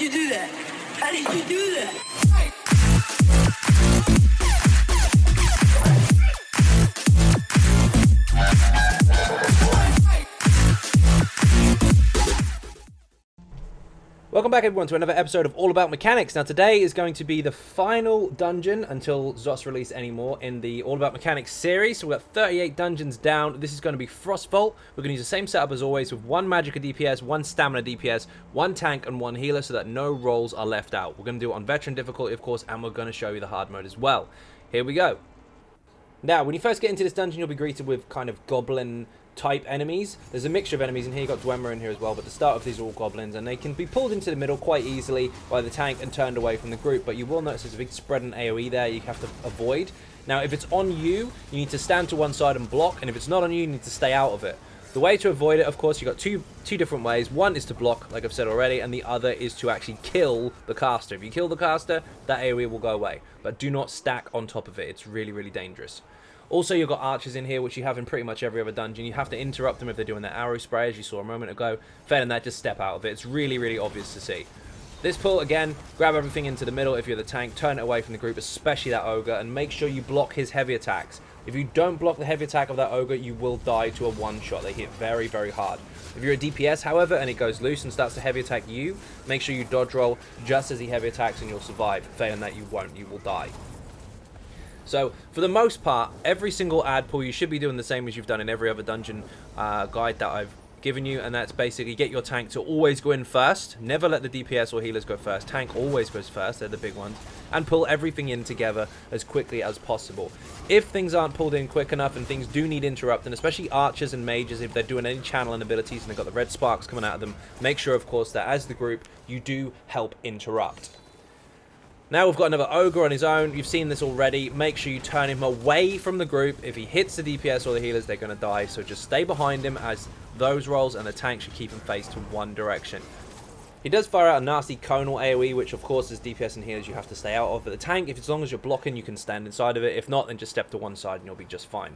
you do that? How did you do that? Welcome back everyone to another episode of All About Mechanics. Now today is going to be the final dungeon until ZOS release anymore in the All About Mechanics series. So we've got 38 dungeons down. This is going to be Frostvault. We're going to use the same setup as always with one Magicka DPS, one Stamina DPS, one tank and one healer so that no roles are left out. We're going to do it on veteran difficulty of course, and we're going to show you the hard mode as well. Here we go. Now when you first get into this dungeon you'll be greeted with kind of goblin type enemies. There's a mixture of enemies in here. You've got Dwemer in here as well, but the start of these are all goblins and they can be pulled into the middle quite easily by the tank and turned away from the group, but you will notice there's a big spread in AoE there you have to avoid. Now if it's on you, you need to stand to one side and block, and if it's not on you, you need to stay out of it. The way to avoid it, of course, you've got two different ways. One is to block, like I've said already, and the other is to actually kill the caster. If you kill the caster, that AoE will go away, but do not stack on top of it. It's really, really dangerous. Also, you've got archers in here, which you have in pretty much every other dungeon. You have to interrupt them if they're doing their arrow spray, as you saw a moment ago. Failing that, just step out of it. It's really, really obvious to see. This pull, again, grab everything into the middle if you're the tank, turn it away from the group, especially that ogre, and make sure you block his heavy attacks. If you don't block the heavy attack of that ogre, you will die to a one-shot. They hit very, very hard. If you're a DPS, however, and it goes loose and starts to heavy attack you, make sure you dodge roll just as he heavy attacks and you'll survive. Failing that, you won't. You will die. So, for the most part, every single ad pull, you should be doing the same as you've done in every other dungeon guide that I've given you, and that's basically get your tank to always go in first. Never let the DPS or healers go first. Tank always goes first, they're the big ones. And pull everything in together as quickly as possible. If things aren't pulled in quick enough and things do need interrupting, especially archers and mages, if they're doing any channeling abilities and they've got the red sparks coming out of them, make sure, of course, that as the group, you do help interrupt. Now we've got another ogre on his own. You've seen this already. Make sure you turn him away from the group. If he hits the DPS or the healers, they're going to die. So just stay behind him as those rolls, and the tank should keep him faced to one direction. He does fire out a nasty conal AoE, which of course as DPS and healers you have to stay out of. But the tank, if as long as you're blocking, you can stand inside of it. If not, then just step to one side and you'll be just fine.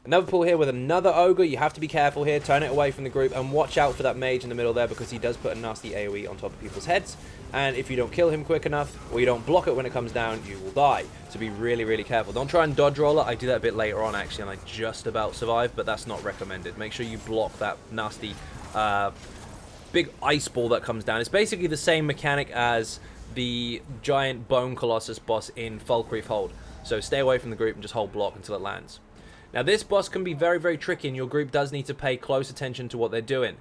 Another pull here with another ogre. You have to be careful here. Turn it away from the group and watch out for that mage in the middle there, because he does put a nasty AoE on top of people's heads. And if you don't kill him quick enough, or you don't block it when it comes down, you will die. So be really, really careful. Don't try and dodge roll it. I do that a bit later on, actually, and I just about survived, but that's not recommended. Make sure you block that nasty big ice ball that comes down. It's basically the same mechanic as the giant bone colossus boss in Falkreath Hold. So stay away from the group and just hold block until it lands. Now this boss can be very, very tricky, and your group does need to pay close attention to what they're doing.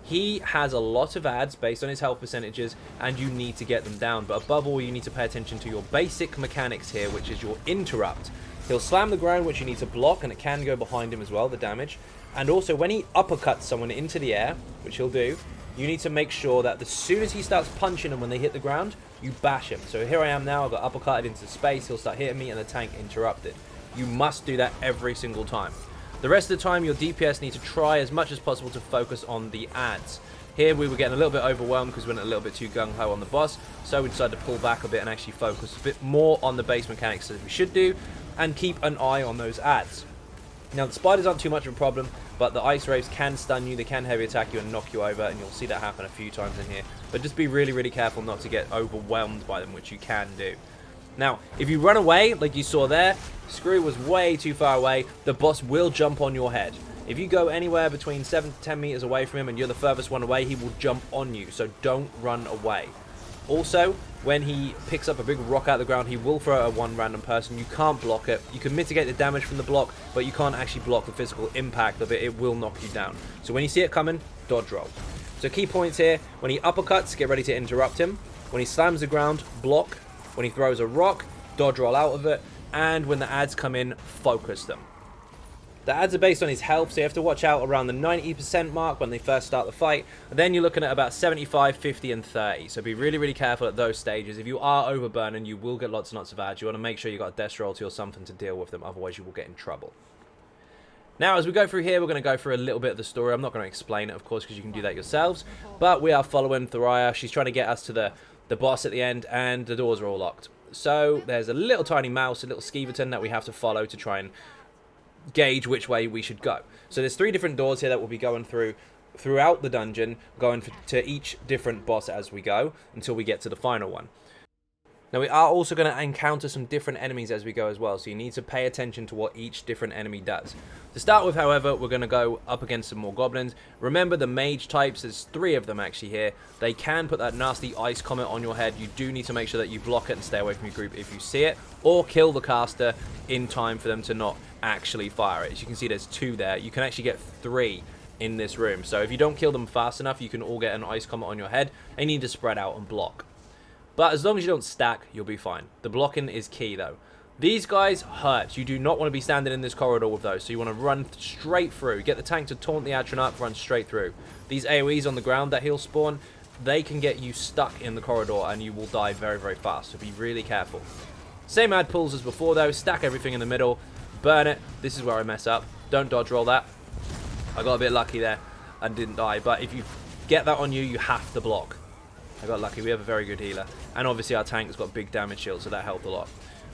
He has a lot of ads based on his health percentages, and you need to get them down. But above all, you need to pay attention to your basic mechanics here, which is your interrupt. He'll slam the ground, which you need to block, and it can go behind him as well, the damage. And also, when he uppercuts someone into the air, which he'll do, you need to make sure that as soon as he starts punching them when they hit the ground, you bash him. So here I am now, I've got uppercutted into space, he'll start hitting me, and the tank interrupted. You must do that every single time. The rest of the time, your DPS need to try as much as possible to focus on the ads. Here, we were getting a little bit overwhelmed because we went a little bit too gung-ho on the boss, so we decided to pull back a bit and actually focus a bit more on the base mechanics as we should do, and keep an eye on those ads. Now, the spiders aren't too much of a problem, but the ice waves can stun you, they can heavy attack you and knock you over, and you'll see that happen a few times in here. But just be really, really careful not to get overwhelmed by them, which you can do. Now, if you run away, like you saw there, Screw was way too far away, the boss will jump on your head. If you go anywhere between 7 to 10 meters away from him and you're the furthest one away, he will jump on you, so don't run away. Also, when he picks up a big rock out of the ground, he will throw it at one random person. You can't block it. You can mitigate the damage from the block, but you can't actually block the physical impact of it. It will knock you down. So when you see it coming, dodge roll. So key points here, when he uppercuts, get ready to interrupt him. When he slams the ground, block. When he throws a rock, dodge roll out of it. And when the ads come in, focus them. The ads are based on his health, so you have to watch out around the 90% mark when they first start the fight. And then you're looking at about 75, 50, and 30. So be really, really careful at those stages. If you are overburning, you will get lots and lots of ads. You want to make sure you got a death royalty or something to deal with them, otherwise you will get in trouble. Now, as we go through here, we're going to go through a little bit of the story. I'm not going to explain it, of course, because you can do that yourselves. But we are following Thoraya. She's trying to get us to the boss at the end, and the doors are all locked. So there's a little tiny mouse, a little skeeverton that we have to follow to try and gauge which way we should go. So there's 3 different doors here that we'll be going through throughout the dungeon, going to each different boss as we go, until we get to the final one. Now, we are also going to encounter some different enemies as we go as well, so you need to pay attention to what each different enemy does. To start with, however, we're going to go up against some more goblins. Remember the mage types, there's 3 of them actually here. They can put that nasty ice comet on your head. You do need to make sure that you block it and stay away from your group if you see it, or kill the caster in time for them to not actually fire it. As you can see, there's 2 there. You can actually get 3 in this room, so if you don't kill them fast enough, you can all get an ice comet on your head, and you need to spread out and block. But as long as you don't stack, you'll be fine. The blocking is key, though. These guys hurt. You do not want to be standing in this corridor with those, so you want to run straight through. Get the tank to taunt the Atron up, run straight through. These AoEs on the ground that he'll spawn, they can get you stuck in the corridor, and you will die very, very fast, so be really careful. Same ad pulls as before, though. Stack everything in the middle. Burn it. This is where I mess up. Don't dodge roll that. I got a bit lucky there and didn't die, but if you get that on you, you have to block. I got lucky. We have a very good healer. And obviously our tank has got big damage shield, so that helped a lot.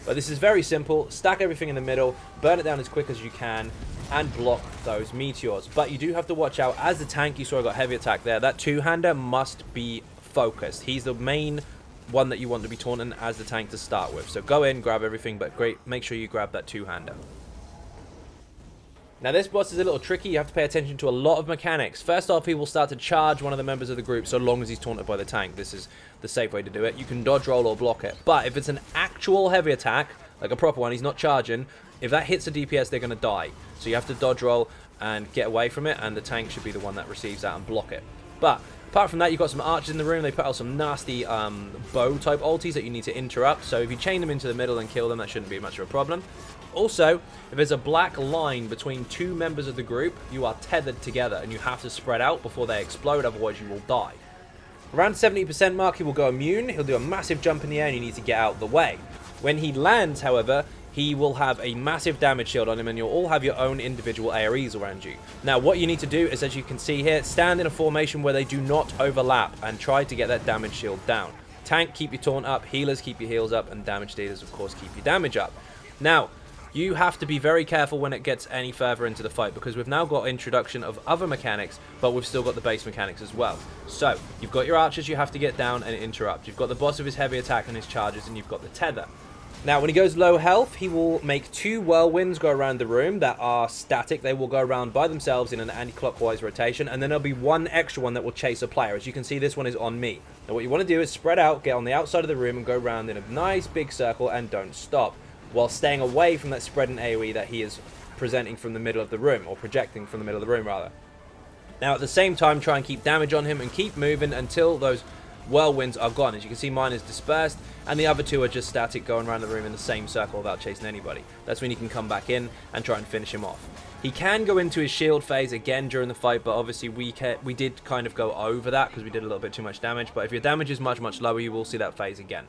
But this is very simple. Stack everything in the middle, burn it down as quick as you can, and block those meteors. But you do have to watch out. As the tank, you saw I got heavy attack there. That 2-hander must be focused. He's the main one that you want to be taunting as the tank to start with. So go in, grab everything, but make sure you grab that 2-hander. Now this boss is a little tricky. You have to pay attention to a lot of mechanics. First off, he will start to charge one of the members of the group so long as he's taunted by the tank. This is the safe way to do it. You can dodge roll or block it. But if it's an actual heavy attack, like a proper one, he's not charging, if that hits a DPS, they're going to die. So you have to dodge roll and get away from it, and the tank should be the one that receives that and block it. But apart from that, you've got some archers in the room. They put out some nasty bow type ultis that you need to interrupt. So if you chain them into the middle and kill them, that shouldn't be much of a problem. Also, if there's a black line between 2 members of the group, you are tethered together and you have to spread out before they explode, otherwise you will die. Around 70% mark, he will go immune. He'll do a massive jump in the air and you need to get out of the way. When he lands, however, he will have a massive damage shield on him and you'll all have your own individual AoEs around you. Now, what you need to do is, as you can see here, stand in a formation where they do not overlap and try to get that damage shield down. Tank, keep your taunt up. Healers, keep your heals up. And damage dealers, of course, keep your damage up. Now, you have to be very careful when it gets any further into the fight, because we've now got introduction of other mechanics, but we've still got the base mechanics as well. So, you've got your archers you have to get down and interrupt. You've got the boss of his heavy attack and his charges, and you've got the tether. Now, when he goes low health, he will make 2 whirlwinds go around the room that are static. They will go around by themselves in an anti-clockwise rotation, and then there'll be 1 extra one that will chase a player. As you can see, this one is on me. Now, what you want to do is spread out, get on the outside of the room, and go around in a nice big circle, and don't stop, while staying away from that spreading AoE that he is presenting from the middle of the room, or projecting from the middle of the room, rather. Now, at the same time, try and keep damage on him and keep moving until those whirlwinds are gone. As you can see, mine is dispersed, and the other 2 are just static, going around the room in the same circle without chasing anybody. That's when you can come back in and try and finish him off. He can go into his shield phase again during the fight, but obviously we did kind of go over that because we did a little bit too much damage. But if your damage is much, much lower, you will see that phase again.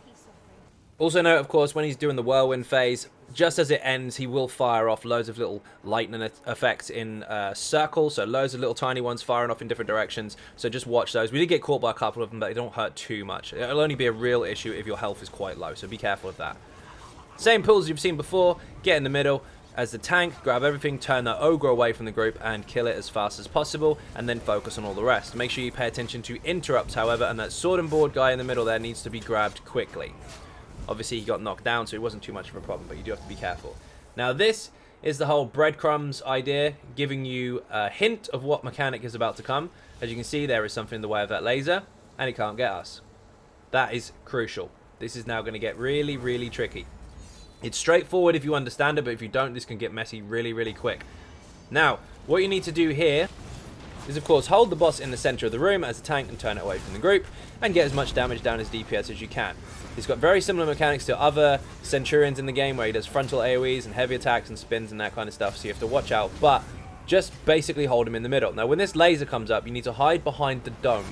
Also note, of course, when he's doing the whirlwind phase, just as it ends, he will fire off loads of little lightning effects in circles, so loads of little tiny ones firing off in different directions, so just watch those. We did get caught by a couple of them, but they don't hurt too much. It'll only be a real issue if your health is quite low, so be careful of that. Same pulls you've seen before, get in the middle. As the tank, grab everything, turn that ogre away from the group and kill it as fast as possible, and then focus on all the rest. Make sure you pay attention to interrupts, however, and that sword and board guy in the middle there needs to be grabbed quickly. Obviously, he got knocked down, so it wasn't too much of a problem, but you do have to be careful. Now, this is the whole breadcrumbs idea, giving you a hint of what mechanic is about to come. As you can see, there is something in the way of that laser, and it can't get us. That is crucial. This is now going to get really, really tricky. It's straightforward if you understand it, but if you don't, this can get messy really, really quick. Now, what you need to do here is, of course, hold the boss in the center of the room as a tank and turn it away from the group, and get as much damage down his DPS as you can. He's got very similar mechanics to other Centurions in the game, where he does frontal AoEs and heavy attacks and spins and that kind of stuff, so you have to watch out, but just basically hold him in the middle. Now, when this laser comes up, you need to hide behind the dome.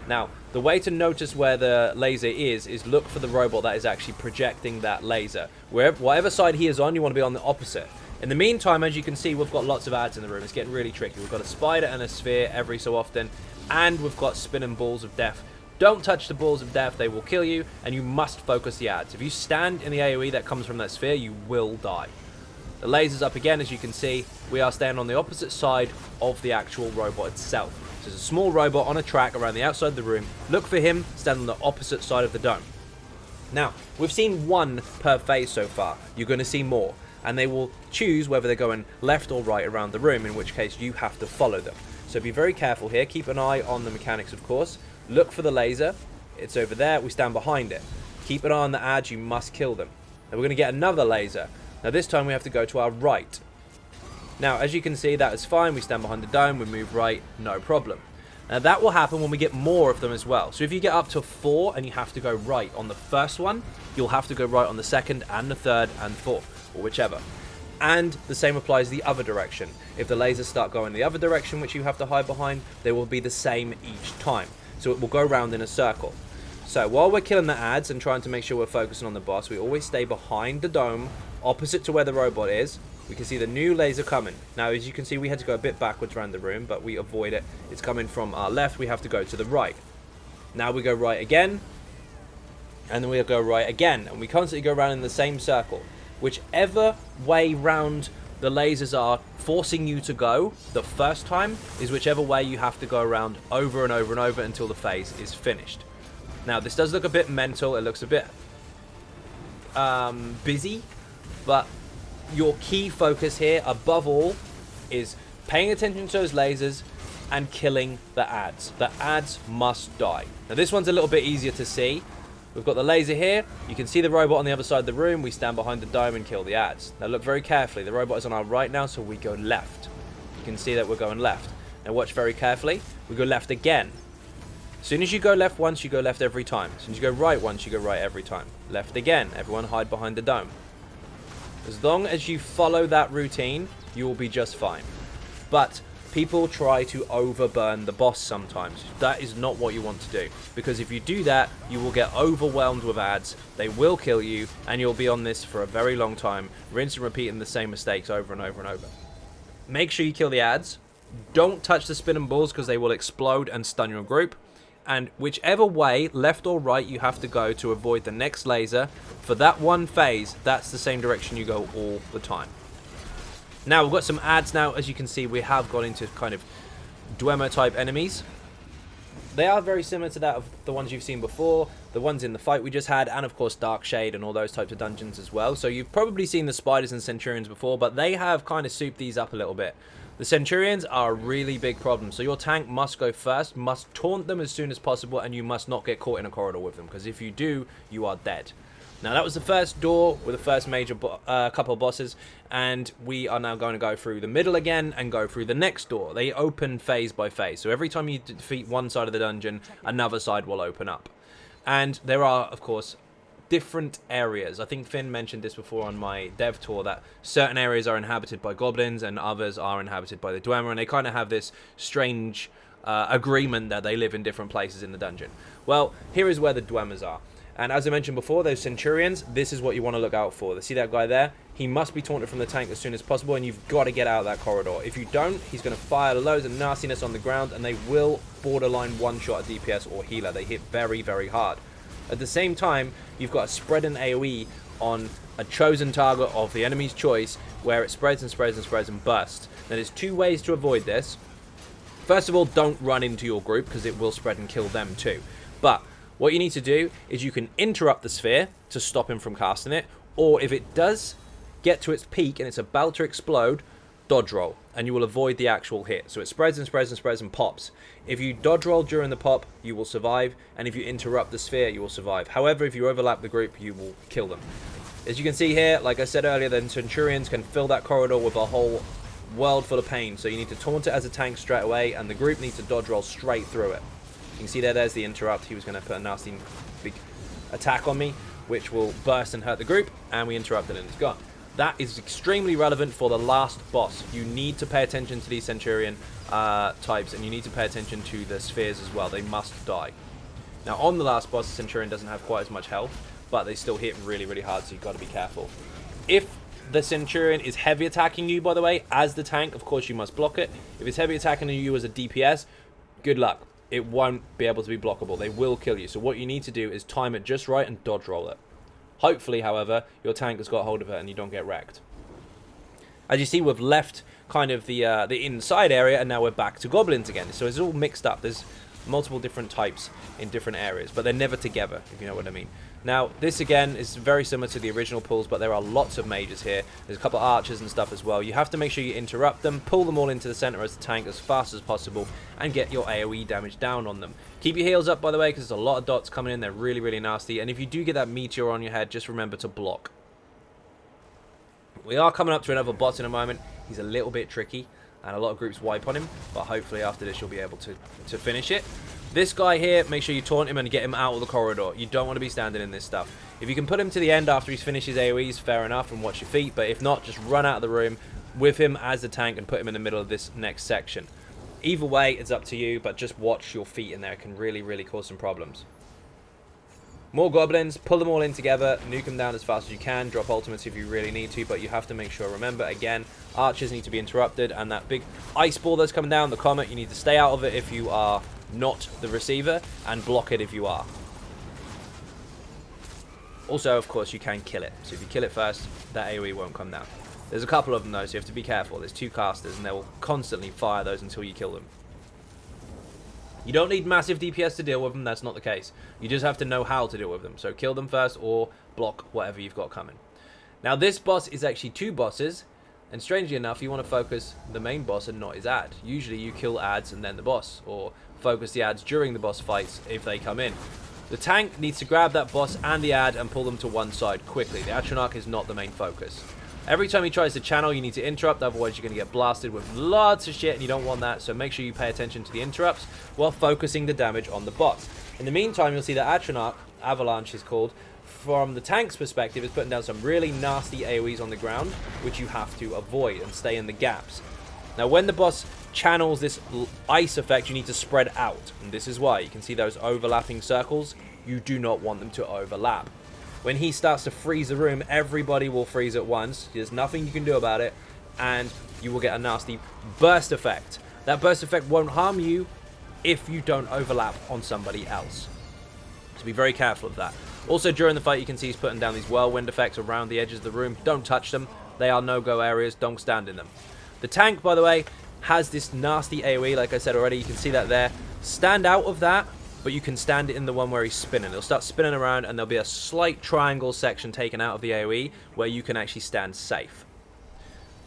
Now, the way to notice where the laser is look for the robot that is actually projecting that laser. Whatever side he is on, you want to be on the opposite. In the meantime, as you can see, we've got lots of ads in the room. It's getting really tricky. We've got a spider and a sphere every so often, and we've got spinning balls of death. Don't touch the balls of death, they will kill you, and you must focus the ads. If you stand in the AoE that comes from that sphere, you will die. The laser's up again, as you can see. We are staying on the opposite side of the actual robot itself. So there's a small robot on a track around the outside of the room. Look for him, stand on the opposite side of the dome. Now, we've seen one per phase so far. You're going to see more. And they will choose whether they're going left or right around the room, in which case you have to follow them. So be very careful here. Keep an eye on the mechanics, of course. Look for the laser. It's over there. We stand behind it. Keep an eye on the ads. You must kill them. Now, we're going to get another laser. Now, this time we have to go to our right. Now, as you can see, that is fine. We stand behind the dome. We move right. No problem. Now, that will happen when we get more of them as well. So if you get up to 4 and you have to go right on the first one, you'll have to go right on the second and the third and fourth, or whichever. And the same applies the other direction. If the lasers start going the other direction, which you have to hide behind, they will be the same each time. So it will go round in a circle. So while we're killing the ads and trying to make sure we're focusing on the boss, we always stay behind the dome, opposite to where the robot is. We can see the new laser coming. Now, as you can see, we had to go a bit backwards around the room, but we avoid it. It's coming from our left. We have to go to the right. Now we go right again, and then we'll go right again, and we constantly go around in the same circle. Whichever way round the lasers are forcing you to go the first time is whichever way you have to go around over and over and over until the phase is finished. Now, this does look a bit mental. It looks a bit busy, but your key focus here, above all, is paying attention to those lasers and killing the ads. The ads must die. Now, this one's a little bit easier to see. We've got the laser here. You can see the robot on the other side of the room. We stand behind the dome and kill the ads. Now, look very carefully. The robot is on our right now, so we go left. You can see that we're going left. Now, watch very carefully. We go left again. As soon as you go left once, you go left every time. As soon as you go right once, you go right every time. Left again. Everyone hide behind the dome. As long as you follow that routine, you will be just fine. But people try to overburn the boss sometimes. That is not what you want to do. Because if you do that, you will get overwhelmed with ads. They will kill you, and you'll be on this for a very long time, rinse and repeating the same mistakes over and over and over. Make sure you kill the ads. Don't touch the spinning balls because they will explode and stun your group. And whichever way, left or right, you have to go to avoid the next laser, for that one phase, that's the same direction you go all the time. Now, we've got some ads now. As you can see, we have got into kind of Dwemer type enemies. They are very similar to that of the ones you've seen before, the ones in the fight we just had, and of course Dark Shade and all those types of dungeons as well. So you've probably seen the Spiders and Centurions before, but they have kind of souped these up a little bit. The Centurions are a really big problem, so your tank must go first, must taunt them as soon as possible, and you must not get caught in a corridor with them, because if you do, you are dead. Now, that was the first door with the first major couple of bosses, and we are now going to go through the middle again and go through the next door. They open phase by phase, so every time you defeat one side of the dungeon, another side will open up. And there are, of course, different areas. I think Finn mentioned this before on my dev tour, that certain areas are inhabited by goblins and others are inhabited by the Dwemer, and they kind of have this strange agreement that they live in different places in the dungeon. Well, here is where the Dwemers are. And as I mentioned before, those Centurions, this is what you want to look out for. See that guy there? He must be taunted from the tank as soon as possible, and you've got to get out of that corridor. If you don't, he's going to fire loads of nastiness on the ground, and they will borderline one-shot a DPS or healer. They hit very, very hard. At the same time, you've got a spread and AoE on a chosen target of the enemy's choice, where it spreads and spreads and spreads and bursts. Now, there's two ways to avoid this. First of all, don't run into your group, because it will spread and kill them too. But what you need to do is you can interrupt the sphere to stop him from casting it, or if it does get to its peak and it's about to explode, dodge roll, and you will avoid the actual hit. So it spreads and spreads and spreads and pops. If you dodge roll during the pop, you will survive, and if you interrupt the sphere, you will survive. However, if you overlap the group, you will kill them. As you can see here, like I said earlier, the Centurions can fill that corridor with a whole world full of pain, so you need to taunt it as a tank straight away, and the group needs to dodge roll straight through it. You can see there's the interrupt. He was going to put a nasty big attack on me, which will burst and hurt the group, and we interrupted and it's gone. That is extremely relevant for the last boss. You need to pay attention to these Centurion types, and you need to pay attention to the spheres as well. They must die. Now, on the last boss, the Centurion doesn't have quite as much health, but they still hit really, really hard, so you've got to be careful. If the Centurion is heavy attacking you, by the way, as the tank, of course you must block it. If it's heavy attacking you as a DPS, good luck. It won't be able to be blockable. They will kill you. So what you need to do is time it just right and dodge roll it. Hopefully, however, your tank has got hold of it and you don't get wrecked. As you see, we've left kind of the inside area, and now we're back to goblins again. So it's all mixed up. There's multiple different types in different areas, but they're never together, if you know what I mean. Now, this again is very similar to the original pulls, but there are lots of mages here. There's a couple of archers and stuff as well. You have to make sure you interrupt them, pull them all into the center as the tank as fast as possible, and get your AoE damage down on them. Keep your heals up, by the way, because there's a lot of dots coming in. They're really, really nasty. And if you do get that meteor on your head, just remember to block. We are coming up to another boss in a moment. He's a little bit tricky, and a lot of groups wipe on him, but hopefully after this you'll be able to finish it. This guy here, make sure you taunt him and get him out of the corridor. You don't want to be standing in this stuff. If you can put him to the end after he's finished his AoEs, fair enough, and watch your feet, but if not, just run out of the room with him as the tank and put him in the middle of this next section. Either way, it's up to you, but just watch your feet in there. It can really, really cause some problems. More goblins, pull them all in together, nuke them down as fast as you can, drop ultimates if you really need to, but you have to make sure, remember, again, archers need to be interrupted, and that big ice ball that's coming down, the comet, you need to stay out of it if you are not the receiver, and block it if you are. Also, of course, you can kill it, so if you kill it first, that AoE won't come down. There's a couple of them though, so you have to be careful. There's 2 casters, and they will constantly fire those until you kill them. You don't need massive DPS to deal with them, that's not the case. You just have to know how to deal with them, so kill them first or block whatever you've got coming. Now this boss is actually 2 bosses, and strangely enough, you want to focus the main boss and not his ad. Usually you kill ads and then the boss, or focus the ads during the boss fights if they come in. The tank needs to grab that boss and the ad and pull them to one side quickly. The Atronach is not the main focus. Every time he tries to channel, you need to interrupt, otherwise you're going to get blasted with lots of shit, and you don't want that, so make sure you pay attention to the interrupts while focusing the damage on the boss. In the meantime, you'll see that Atronach, Avalanche is called, from the tank's perspective, is putting down some really nasty AoEs on the ground, which you have to avoid and stay in the gaps. Now, when the boss channels this ice effect, you need to spread out, and this is why. You can see those overlapping circles. You do not want them to overlap. When he starts to freeze the room, everybody will freeze at once. There's nothing you can do about it, and you will get a nasty burst effect. That burst effect won't harm you if you don't overlap on somebody else. So be very careful of that. Also, during the fight, you can see he's putting down these whirlwind effects around the edges of the room. Don't touch them. They are no-go areas. Don't stand in them. The tank, by the way, has this nasty AoE, like I said already. You can see that there. Stand out of that, but you can stand in the one where he's spinning. He'll start spinning around, and there'll be a slight triangle section taken out of the AoE where you can actually stand safe.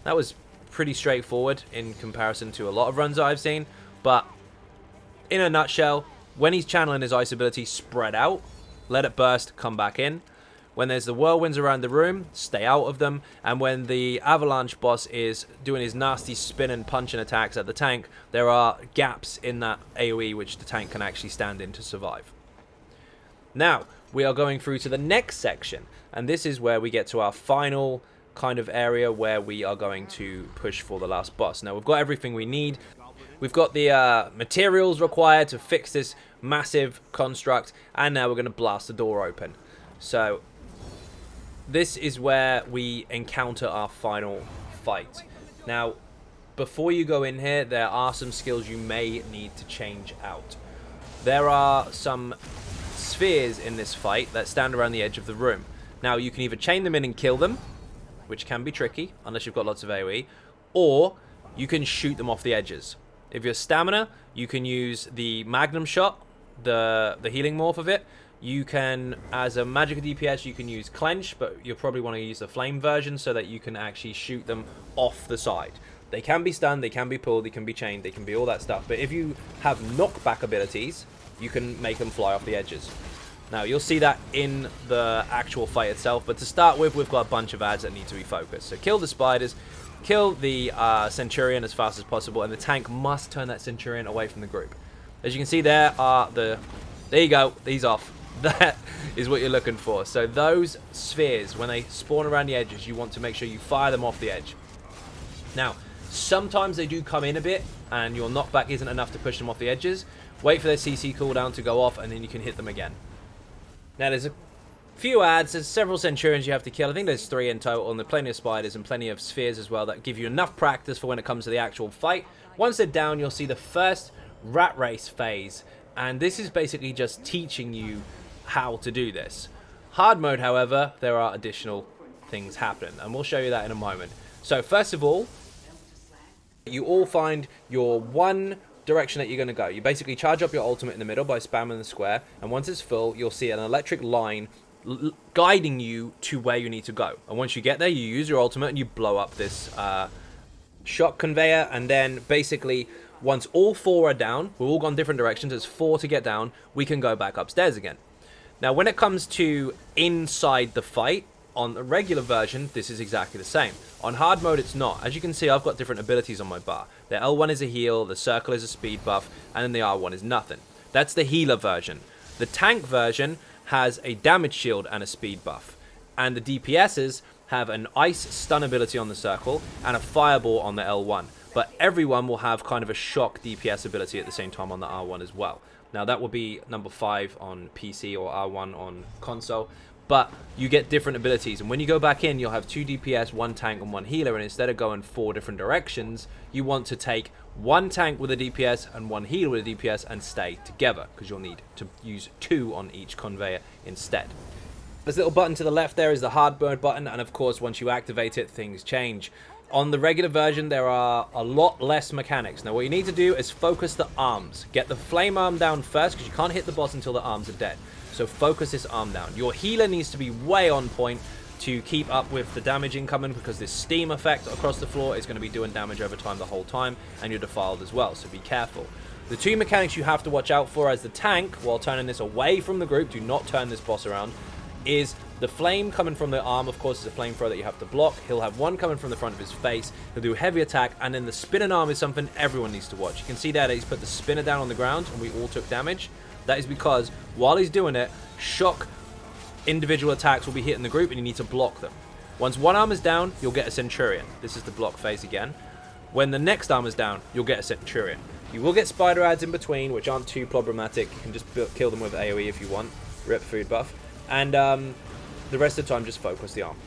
That was pretty straightforward in comparison to a lot of runs I've seen, but in a nutshell, when he's channeling his ice ability, spread out, let it burst, come back in. When there's the whirlwinds around the room, stay out of them. And when the Avalanche boss is doing his nasty spin and punching attacks at the tank, there are gaps in that AoE which the tank can actually stand in to survive. Now, we are going through to the next section. And this is where we get to our final kind of area where we are going to push for the last boss. Now, we've got everything we need. We've got the materials required to fix this massive construct. And now we're going to blast the door open. So this is where we encounter our final fight. Now, before you go in here, there are some skills you may need to change out. There are some spheres in this fight that stand around the edge of the room. Now, you can either chain them in and kill them, which can be tricky, unless you've got lots of AoE, or you can shoot them off the edges. If you're stamina, you can use the Magnum Shot, the healing morph of it. You can, as a magic DPS, you can use Clench, but you'll probably want to use the flame version so that you can actually shoot them off the side. They can be stunned, they can be pulled, they can be chained, they can be all that stuff. But if you have knockback abilities, you can make them fly off the edges. Now, you'll see that in the actual fight itself, but to start with, we've got a bunch of ads that need to be focused. So kill the spiders, kill the Centurion as fast as possible, and the tank must turn that Centurion away from the group. As you can see, there are the... There you go, these off. That is what you're looking for. So those spheres, when they spawn around the edges, you want to make sure you fire them off the edge. Now, sometimes they do come in a bit, and your knockback isn't enough to push them off the edges. Wait for their CC cooldown to go off, and then you can hit them again. Now, there's a few ads. There's several Centurions you have to kill. I think there's 3 in total, and there's plenty of spiders and plenty of spheres as well that give you enough practice for when it comes to the actual fight. Once they're down, you'll see the first rat race phase, and this is basically just teaching you how to do this. Hard mode, however, there are additional things happening, and we'll show you that in a moment. So first of all, you all find your one direction that you're going to go. You basically charge up your ultimate in the middle by spamming the square, and once it's full, you'll see an electric line guiding you to where you need to go. And once you get there, you use your ultimate and you blow up this shock conveyor, and then basically once all 4 are down, we've all gone different directions, there's 4 to get down, we can go back upstairs again. Now when it comes to inside the fight, on the regular version, this is exactly the same. On hard mode, it's not. As you can see, I've got different abilities on my bar. The L1 is a heal, the circle is a speed buff, and then the R1 is nothing. That's the healer version. The tank version has a damage shield and a speed buff. And the DPSs have an ice stun ability on the circle and a fireball on the L1. But everyone will have kind of a shock DPS ability at the same time on the R1 as well. Now that will be number 5 on PC or R1 on console. But you get different abilities, and when you go back in, you'll have 2 DPS, 1 tank, and 1 healer, and instead of going 4 different directions, you want to take 1 tank with a DPS and 1 healer with a DPS and stay together, because you'll need to use 2 on each conveyor instead. This little button to the left there is the hard mode button, and of course, once you activate it, things change. On the regular version, there are a lot less mechanics. Now, what you need to do is focus the arms. Get the flame arm down first, because you can't hit the boss until the arms are dead. So focus this arm down. Your healer needs to be way on point to keep up with the damage incoming, because this steam effect across the floor is going to be doing damage over time the whole time, and you're defiled as well, so be careful. The 2 mechanics you have to watch out for as the tank, while turning this away from the group, do not turn this boss around, is the flame coming from the arm. Of course, is a flamethrower that you have to block. He'll have 1 coming from the front of his face. He'll do a heavy attack, and then the spinning arm is something everyone needs to watch. You can see there that he's put the spinner down on the ground, and we all took damage. That is because while he's doing it, shock individual attacks will be hitting the group, and you need to block them. Once 1 arm is down, you'll get a Centurion. This is the block phase again. When the next arm is down, you'll get a Centurion. You will get spider ads in between, which aren't too problematic. You can just kill them with AoE if you want. Rip food buff. And the rest of the time, just focus the arm.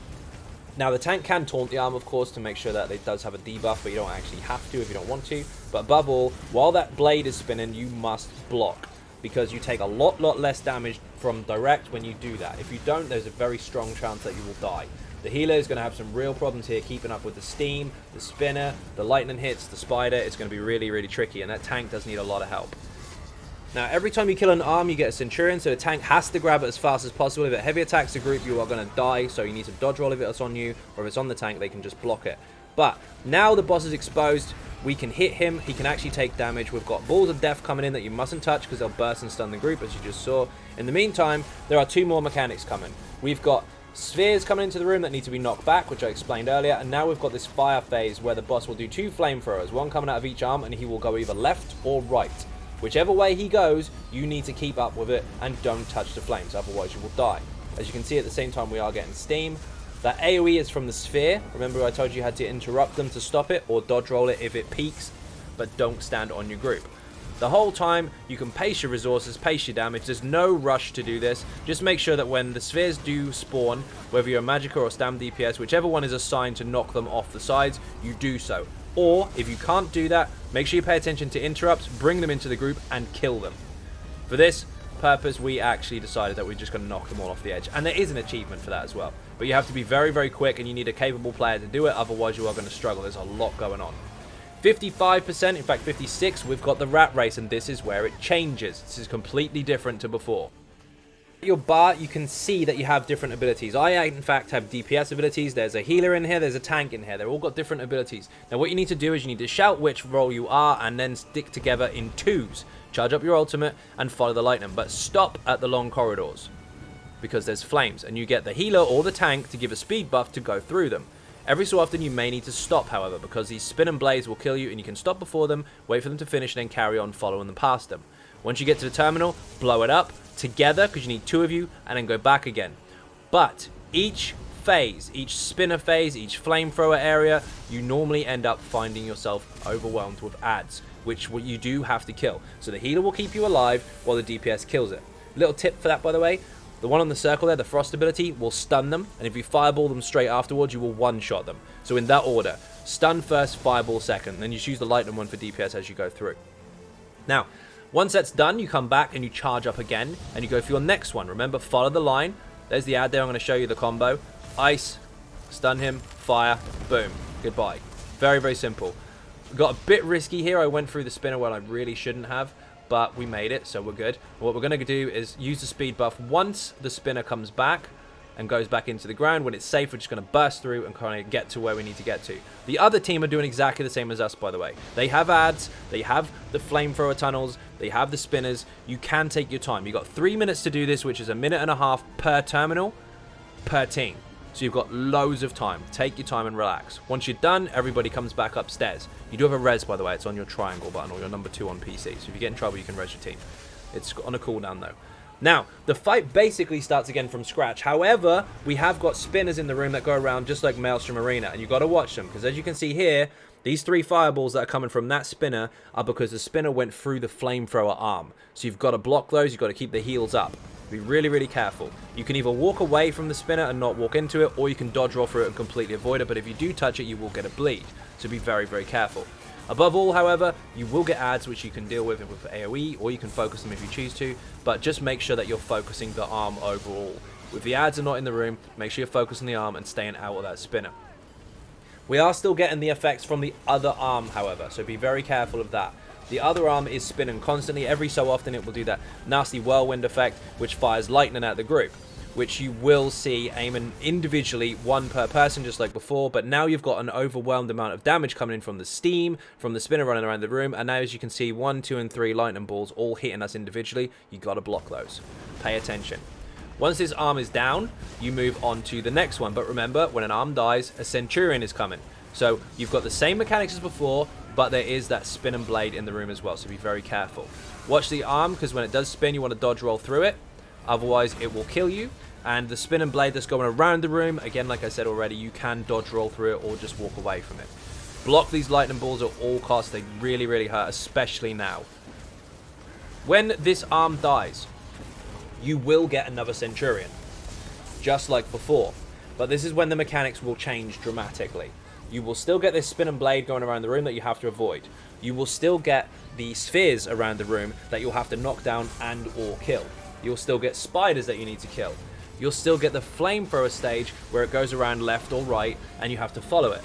Now, the tank can taunt the arm, of course, to make sure that it does have a debuff, but you don't actually have to if you don't want to. But above all, while that blade is spinning, you must block, because you take a lot less damage from direct when you do that. If you don't, there's a very strong chance that you will die. The healer is going to have some real problems here keeping up with the steam, the spinner, the lightning hits, the spider. It's going to be really tricky, and that tank does need a lot of help. Now, every time you kill an arm, you get a Centurion, so the tank has to grab it as fast as possible. If it heavy attacks the group, you are going to die, so you need to dodge roll if it's on you, or if it's on the tank, they can just block it. But now the boss is exposed, we can hit him, he can actually take damage. We've got balls of death coming in that you mustn't touch, because they'll burst and stun the group, as you just saw. In the meantime, there are 2 more mechanics coming. We've got spheres coming into the room that need to be knocked back, which I explained earlier, and now we've got this fire phase where the boss will do 2 flamethrowers, 1 coming out of each arm, and he will go either left or right. Whichever way he goes, you need to keep up with it and don't touch the flames, otherwise you will die. As you can see, at the same time, we are getting steam. That AoE is from the sphere. Remember I told you had to interrupt them to stop it, or dodge roll it if it peaks, but don't stand on your group. The whole time, you can pace your resources, pace your damage. There's no rush to do this. Just make sure that when the spheres do spawn, whether you're a Magicka or Stam DPS, whichever one is assigned to knock them off the sides, you do so. Or, if you can't do that, make sure you pay attention to interrupts, bring them into the group, and kill them. For this purpose, we actually decided that we're just going to knock them all off the edge. And there is an achievement for that as well. But you have to be very quick, and you need a capable player to do it, otherwise you are going to struggle. There's a lot going on. 55%, in fact 56%, we've got the rat race, and this is where it changes. This is completely different to before. Your bar, you can see that you have different abilities. I, in fact, have DPS abilities. There's a healer in here. There's a tank in here. They've all got different abilities. Now, what you need to do is you need to shout which role you are and then stick together in 2s. Charge up your ultimate and follow the lightning. But stop at the long corridors, because there's flames. And you get the healer or the tank to give a speed buff to go through them. Every so often, you may need to stop, however, because these spinning blades will kill you, and you can stop before them, wait for them to finish, and then carry on following them past them. Once you get to the terminal, blow it up together, because you need 2 of you, and then go back again. But each phase, each spinner phase, each flamethrower area, you normally end up finding yourself overwhelmed with ads, which you do have to kill. So the healer will keep you alive while the DPS kills it. Little tip for that, by the way, the one on the circle there, the frost ability, will stun them, and if you fireball them straight afterwards, you will one-shot them. So in that order, stun first, fireball second, then you choose the lightning one for DPS as you go through. Now, once that's done, you come back and you charge up again, and you go for your next one. Remember, follow the line. There's the ad there. I'm going to show you the combo. Ice, stun him, fire, boom. Goodbye. Very, very simple. Got a bit risky here. I went through the spinner when I really shouldn't have, but we made it, so we're good. What we're going to do is use the speed buff once the spinner comes back and goes back into the ground. When it's safe, we're just going to burst through and kind of get to where we need to get to. The other team are doing exactly the same as us, by the way. They have ads, they have the flamethrower tunnels, they have the spinners. You can take your time. You've got 3 minutes to do this, which is a minute and a half per terminal, per team. So you've got loads of time. Take your time and relax. Once you're done, everybody comes back upstairs. You do have a res, by the way. It's on your triangle button or your number 2 on PC. So if you get in trouble, you can res your team. It's on a cooldown, though. Now, the fight basically starts again from scratch. However, we have got spinners in the room that go around just like Maelstrom Arena. And you've got to watch them. Because as you can see here, these 3 fireballs that are coming from that spinner are because the spinner went through the flamethrower arm. So you've got to block those. You've got to keep the heals up. Be really, really careful. You can either walk away from the spinner and not walk into it, or you can dodge roll through it and completely avoid it. But if you do touch it, you will get a bleed. So be very, very careful. Above all, however, you will get ads which you can deal with AoE, or you can focus them if you choose to, but just make sure that you're focusing the arm overall. If the ads are not in the room, make sure you're focusing the arm and staying out of that spinner. We are still getting the effects from the other arm, however, so be very careful of that. The other arm is spinning constantly. Every so often it will do that nasty whirlwind effect, which fires lightning at the group, which you will see aiming individually, 1 per person, just like before. But now you've got an overwhelmed amount of damage coming in from the steam, from the spinner running around the room. And now, as you can see, 1, 2, and 3 lightning balls all hitting us individually. You got to block those. Pay attention. Once this arm is down, you move on to the next one. But remember, when an arm dies, a Centurion is coming. So you've got the same mechanics as before, but there is that spin and blade in the room as well. So be very careful. Watch the arm, because when it does spin, you want to dodge roll through it. Otherwise, it will kill you. And the spin and blade that's going around the room, again, like I said already, you can dodge roll through it or just walk away from it. Block these lightning balls at all costs. They really, really hurt, especially now. When this arm dies, you will get another Centurion, just like before. But this is when the mechanics will change dramatically. You will still get this spin and blade going around the room that you have to avoid. You will still get the spheres around the room that you'll have to knock down and or kill. You'll still get spiders that you need to kill. You'll still get the flamethrower stage where it goes around left or right and you have to follow it.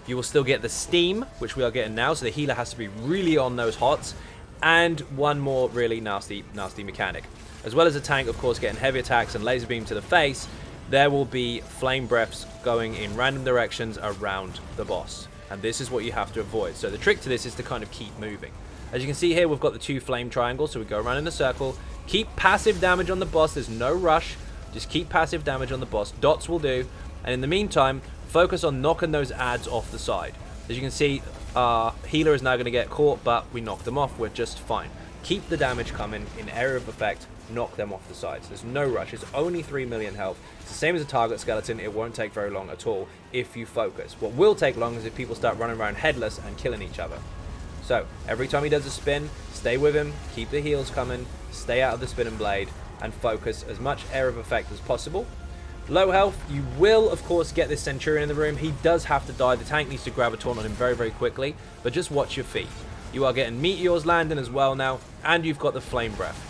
You will still get the steam, which we are getting now, so the healer has to be really on those hots, and one more really nasty mechanic. As well as the tank, of course, getting heavy attacks and laser beam to the face, there will be flame breaths going in random directions around the boss. And this is what you have to avoid. So the trick to this is to kind of keep moving. As you can see here, we've got the 2 flame triangles, so we go around in a circle. Keep passive damage on the boss. There's no rush. Just keep passive damage on the boss. Dots will do. And in the meantime, focus on knocking those ads off the side. As you can see, our healer is now going to get caught, but we knocked them off. We're just fine. Keep the damage coming in area of effect. Knock them off the sides. There's no rush. It's only 3 million health. It's the same as a target skeleton. It won't take very long at all if you focus. What will take long is if people start running around headless and killing each other. So every time he does a spin, stay with him, keep the heals coming, stay out of the spin and blade, and focus as much area of effect as possible. Low health, you will of course get this Centurion in the room. He does have to die. The tank needs to grab a taunt on him very, very quickly, but just watch your feet. You are getting meteors landing as well now, and you've got the flame breath.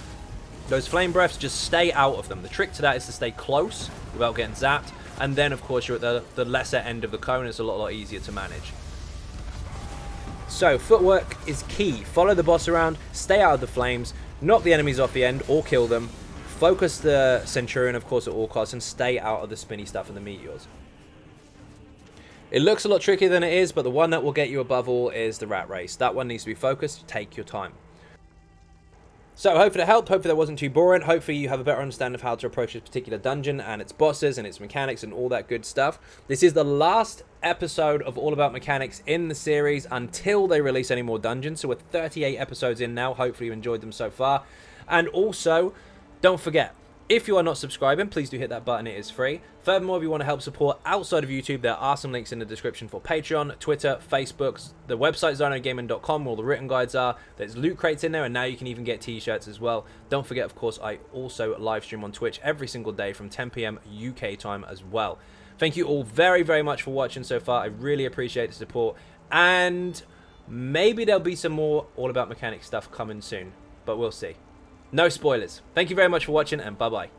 Those flame breaths, just stay out of them. The trick to that is to stay close without getting zapped, and then of course you're at the lesser end of the cone. It's a lot easier to manage. So footwork is key. Follow the boss around, stay out of the flames, knock the enemies off the end or kill them. Focus the Centurion, of course, at all costs, and stay out of the spinny stuff and the meteors. It looks a lot trickier than it is, but the one that will get you above all is the rat race. That one needs to be focused. Take your time. So hopefully it helped, hopefully that wasn't too boring, hopefully you have a better understanding of how to approach this particular dungeon and its bosses and its mechanics and all that good stuff. This is the last episode of All About Mechanics in the series until they release any more dungeons, so we're 38 episodes in now. Hopefully you enjoyed them so far. And also, don't forget, if you are not subscribing, please do hit that button. It is free. Furthermore, if you want to help support outside of YouTube, there are some links in the description for Patreon, Twitter, Facebook, the website xynodegaming.com, where all the written guides are. There's loot crates in there, and now you can even get t-shirts as well. Don't forget, of course, I also live stream on Twitch every single day from 10 PM UK time as well. Thank you all very, very much for watching so far. I really appreciate the support, and maybe there'll be some more All About Mechanics stuff coming soon, but we'll see. No spoilers. Thank you very much for watching, and bye-bye.